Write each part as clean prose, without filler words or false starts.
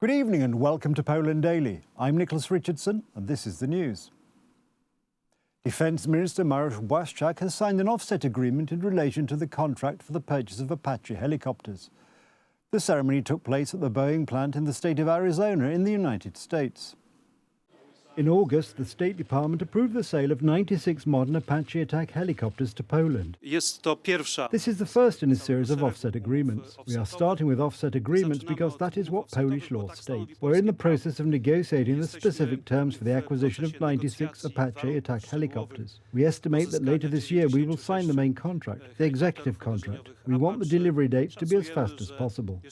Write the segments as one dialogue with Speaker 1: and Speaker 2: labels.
Speaker 1: Good evening and welcome to Poland Daily. I'm Nicholas Richardson and this is the news. Defence Minister Mariusz Błaszczak has signed an offset agreement in relation to the contract for the purchase of Apache helicopters. The ceremony took place at the Boeing plant in the state of Arizona in the United States. In August, the State Department approved the sale of 96 modern Apache attack helicopters to Poland. This is the first in a series of offset agreements. We are starting with offset agreements because that is what Polish law states. We're in the process of negotiating the specific terms for the acquisition of 96 Apache attack helicopters. We estimate that later this year we will sign the main contract, the executive contract. We want the delivery dates to be as fast as possible.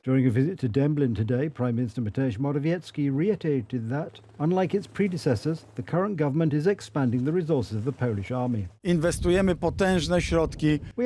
Speaker 1: During a visit to Dęblin today, Prime Minister Mateusz Morawiecki reiterated that, unlike its predecessors, the current government is expanding the resources of the Polish army. We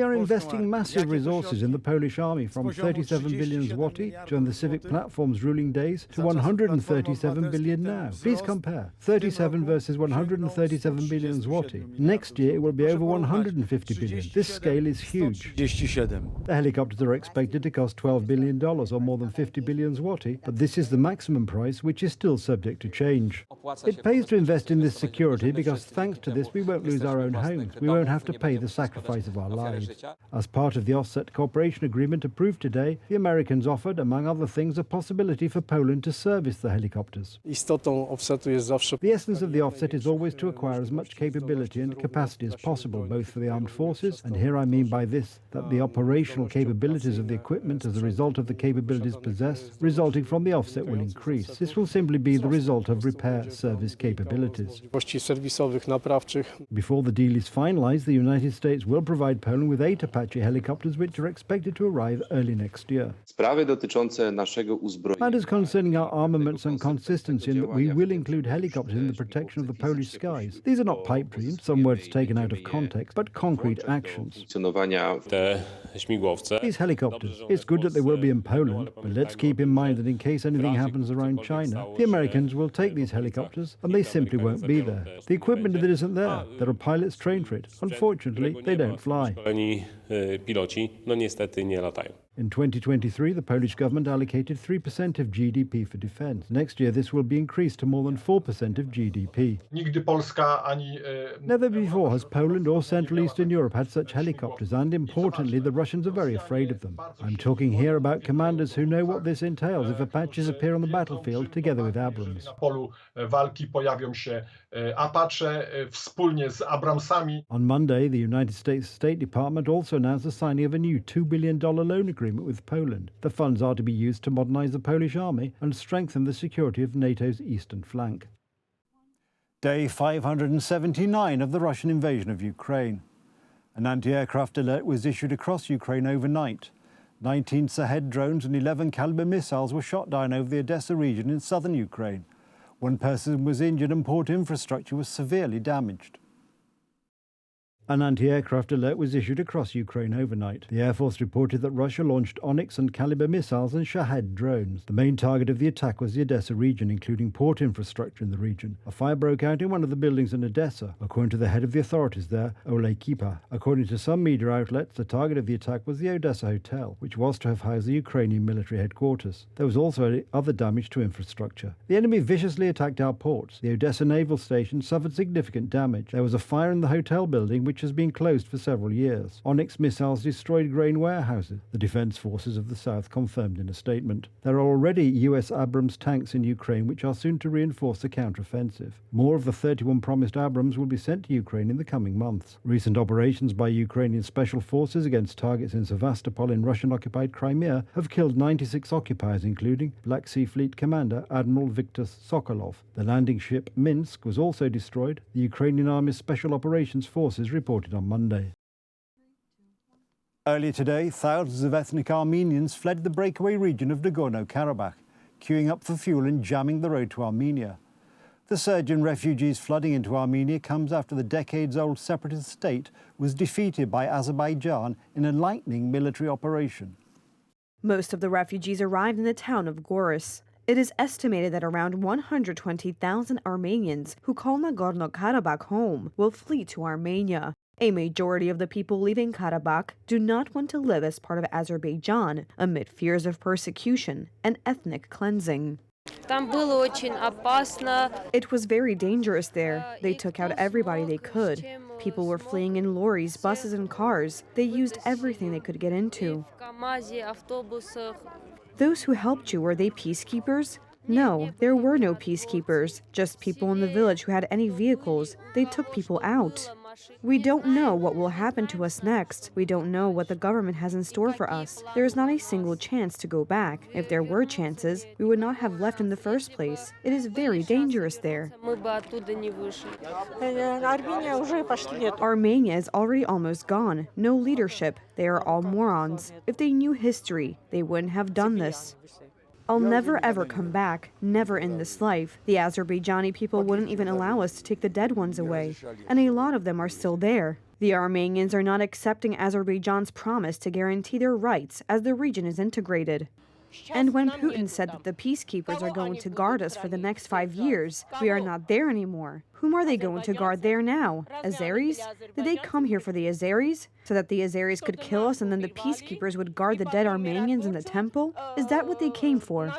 Speaker 1: are investing massive resources in the Polish army, from 37 billion zloty during the civic platform's ruling days to 137 billion now. Please compare 37 versus 137 billion zloty. Next year it will be over 150 billion. This scale is huge. The helicopters are expected to cost $12 billion, or more than 50 billion zloty, but this is the maximum price, which is still subject to change. It pays to invest in this security because thanks to this we won't lose our own homes. We won't have to pay the sacrifice of our lives. As part of the offset cooperation agreement approved today, the Americans offered, among other things, a possibility for Poland to service the helicopters. The essence of the offset is always to acquire as much capability and capacity as possible, both for the armed forces, and here I mean by this that the operational capabilities of the equipment as a result of the capabilities possessed, resulting from the offset, will increase. This will simply be the result of repair service capabilities. Before the deal is finalized, the United States will provide Poland with 8 Apache helicopters, which are expected to arrive early next year. Matters concerning our armaments and consistency in that we will include helicopters in the protection of the Polish skies. These are not pipe dreams, some words taken out of context, but concrete actions. These helicopters, it's good that they will be in Poland, but let's keep in mind that in case anything happens around China, the Americans will take these helicopters and they simply won't be there. The equipment that isn't there, there are pilots trained for it. Unfortunately, they don't fly. In 2023, the Polish government allocated 3% of GDP for defence. Next year, this will be increased to more than 4% of GDP. Never before has Poland or Central Eastern Europe had such helicopters, and importantly, the Russians are very afraid of them. I'm talking here about commanders who know what this entails if Apaches appear on the battlefield together with Abrams. On Monday, the United States State Department also announced the signing of a new $2 billion loan agreement with Poland. The funds are to be used to modernize the Polish army and strengthen the security of NATO's eastern flank. Day 579 of the Russian invasion of Ukraine. An anti-aircraft alert was issued across Ukraine overnight. 19 Shahed drones and 11 Caliber missiles were shot down over the Odessa region in southern Ukraine. One person was injured and port infrastructure was severely damaged. An anti-aircraft alert was issued across Ukraine overnight. The Air Force reported that Russia launched Onyx and Caliber missiles and Shahed drones. The main target of the attack was the Odessa region, including port infrastructure in the region. A fire broke out in one of the buildings in Odessa, according to the head of the authorities there, Oleh Kipa. According to some media outlets, the target of the attack was the Odessa hotel, which was to have housed the Ukrainian military headquarters. There was also other damage to infrastructure. The enemy viciously attacked our ports. The Odessa naval station suffered significant damage. There was a fire in the hotel building, which has been closed for several years. Onyx missiles destroyed grain warehouses, the defense forces of the south confirmed in a statement. There are already US Abrams tanks in Ukraine, which are soon to reinforce the counteroffensive. More of the 31 promised Abrams will be sent to Ukraine in the coming months. Recent operations by Ukrainian special forces against targets in Sevastopol in Russian-occupied Crimea have killed 96 occupiers, including Black Sea Fleet Commander Admiral Viktor Sokolov. The landing ship Minsk was also destroyed, the Ukrainian Army's Special Operations Forces reported on Monday. Earlier today, thousands of ethnic Armenians fled the breakaway region of Nagorno-Karabakh, queuing up for fuel and jamming the road to Armenia. The surge in refugees flooding into Armenia comes after the decades-old separatist state was defeated by Azerbaijan in a lightning military operation.
Speaker 2: Most of the refugees arrived in the town of Goris. It is estimated that around 120,000 Armenians who call Nagorno-Karabakh home will flee to Armenia. A majority of the people leaving Karabakh do not want to live as part of Azerbaijan amid fears of persecution and ethnic cleansing. It was very dangerous there. They took out everybody they could. People were fleeing in lorries, buses, and cars. They used everything they could get into. Those who helped you, were they peacekeepers? No, there were no peacekeepers, just people in the village who had any vehicles. They took people out. We don't know what will happen to us next. We don't know what the government has in store for us. There is not a single chance to go back. If there were chances, we would not have left in the first place. It is very dangerous there. Armenia is already almost gone. No leadership. They are all morons. If they knew history, they wouldn't have done this. I'll never ever come back, never in this life. The Azerbaijani people wouldn't even allow us to take the dead ones away, and a lot of them are still there. The Armenians are not accepting Azerbaijan's promise to guarantee their rights as the region is integrated. And when Putin said that the peacekeepers are going to guard us for the next 5 years, we are not there anymore. Whom are they going to guard there now? Azeris? Did they come here for the Azeris? So that the Azeris could kill us and then the peacekeepers would guard the dead Armenians in the temple? Is that what they came for?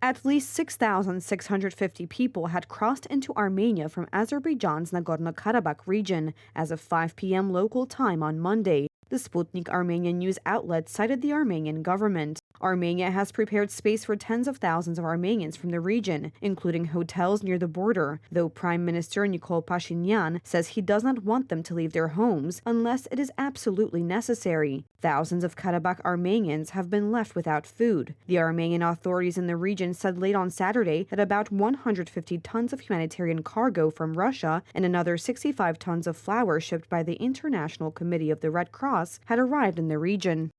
Speaker 2: At least 6,650 people had crossed into Armenia from Azerbaijan's Nagorno-Karabakh region as of 5 p.m. local time on Monday. The Sputnik Armenian news outlet cited the Armenian government. Armenia has prepared space for tens of thousands of Armenians from the region, including hotels near the border, though Prime Minister Nikol Pashinyan says he does not want them to leave their homes unless it is absolutely necessary. Thousands of Karabakh Armenians have been left without food. The Armenian authorities in the region said late on Saturday that about 150 tons of humanitarian cargo from Russia and another 65 tons of flour shipped by the International Committee of the Red Cross had arrived in the region.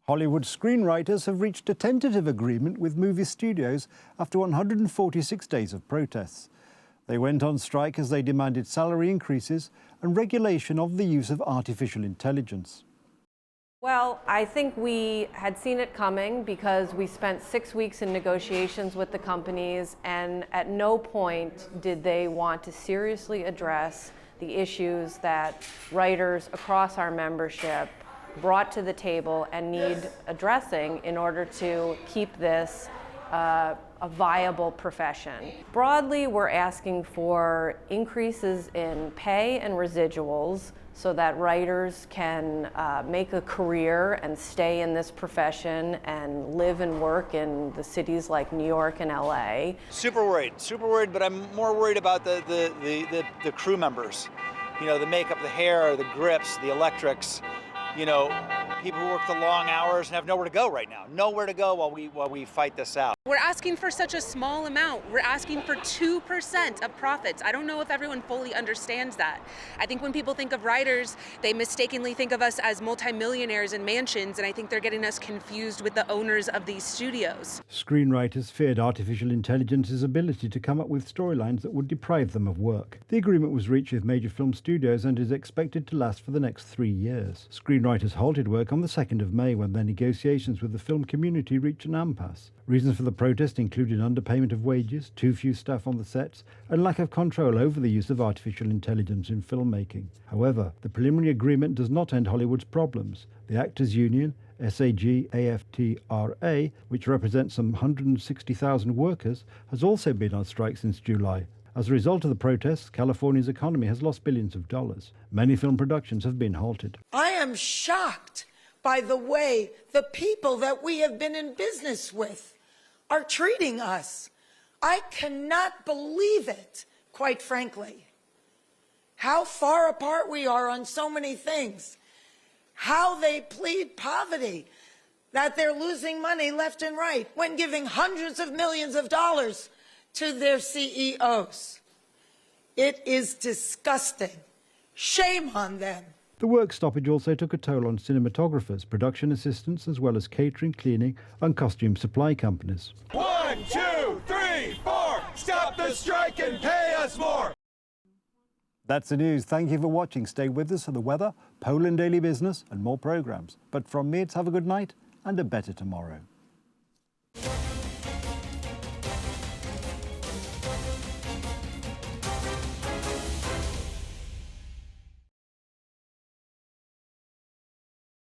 Speaker 1: Hollywood screenwriters have reached a tentative agreement with movie studios after 146 days of protests. They went on strike as they demanded salary increases and regulation of the use of artificial intelligence.
Speaker 3: Well, I think we had seen it coming because we spent 6 weeks in negotiations with the companies, and at no point did they want to seriously address the issues that writers across our membership brought to the table and need addressing in order to keep this a viable profession. Broadly, we're asking for increases in pay and residuals so that writers can make a career and stay in this profession and live and work in the cities like New York and LA.
Speaker 4: Super worried, but I'm more worried about the crew members. You know, the makeup, the hair, the grips, the electrics. You know, people who work the long hours and have nowhere to go right now. Nowhere to go while we fight this out.
Speaker 5: We're asking for such a small amount. We're asking for 2% of profits. I don't know if everyone fully understands that. I think when people think of writers, they mistakenly think of us as multimillionaires in mansions, and I think they're getting us confused with the owners of these studios.
Speaker 1: Screenwriters feared artificial intelligence's ability to come up with storylines that would deprive them of work. The agreement was reached with major film studios and is expected to last for the next 3 years. Screenwriters halted work on the 2nd of May when their negotiations with the film community reached an impasse. Reasons for the protest included underpayment of wages, too few staff on the sets, and lack of control over the use of artificial intelligence in filmmaking. However, the preliminary agreement does not end Hollywood's problems. The Actors Union, SAG-AFTRA, which represents some 160,000 workers, has also been on strike since July. As a result of the protests, California's economy has lost billions of dollars. Many film productions have been halted.
Speaker 6: I am shocked by the way the people that we have been in business with are treating us. I cannot believe it, quite frankly. How far apart we are on so many things. How they plead poverty, that they're losing money left and right when giving hundreds of millions of dollars to their CEOs. It is disgusting. Shame on them.
Speaker 1: The work stoppage also took a toll on cinematographers, production assistants, as well as catering, cleaning, and costume supply companies.
Speaker 7: 1, 2, 3, 4! Stop the strike and pay us more!
Speaker 1: That's the news. Thank you for watching. Stay with us for the weather, Poland Daily Business, and more programs. But from me, it's have a good night and a better tomorrow.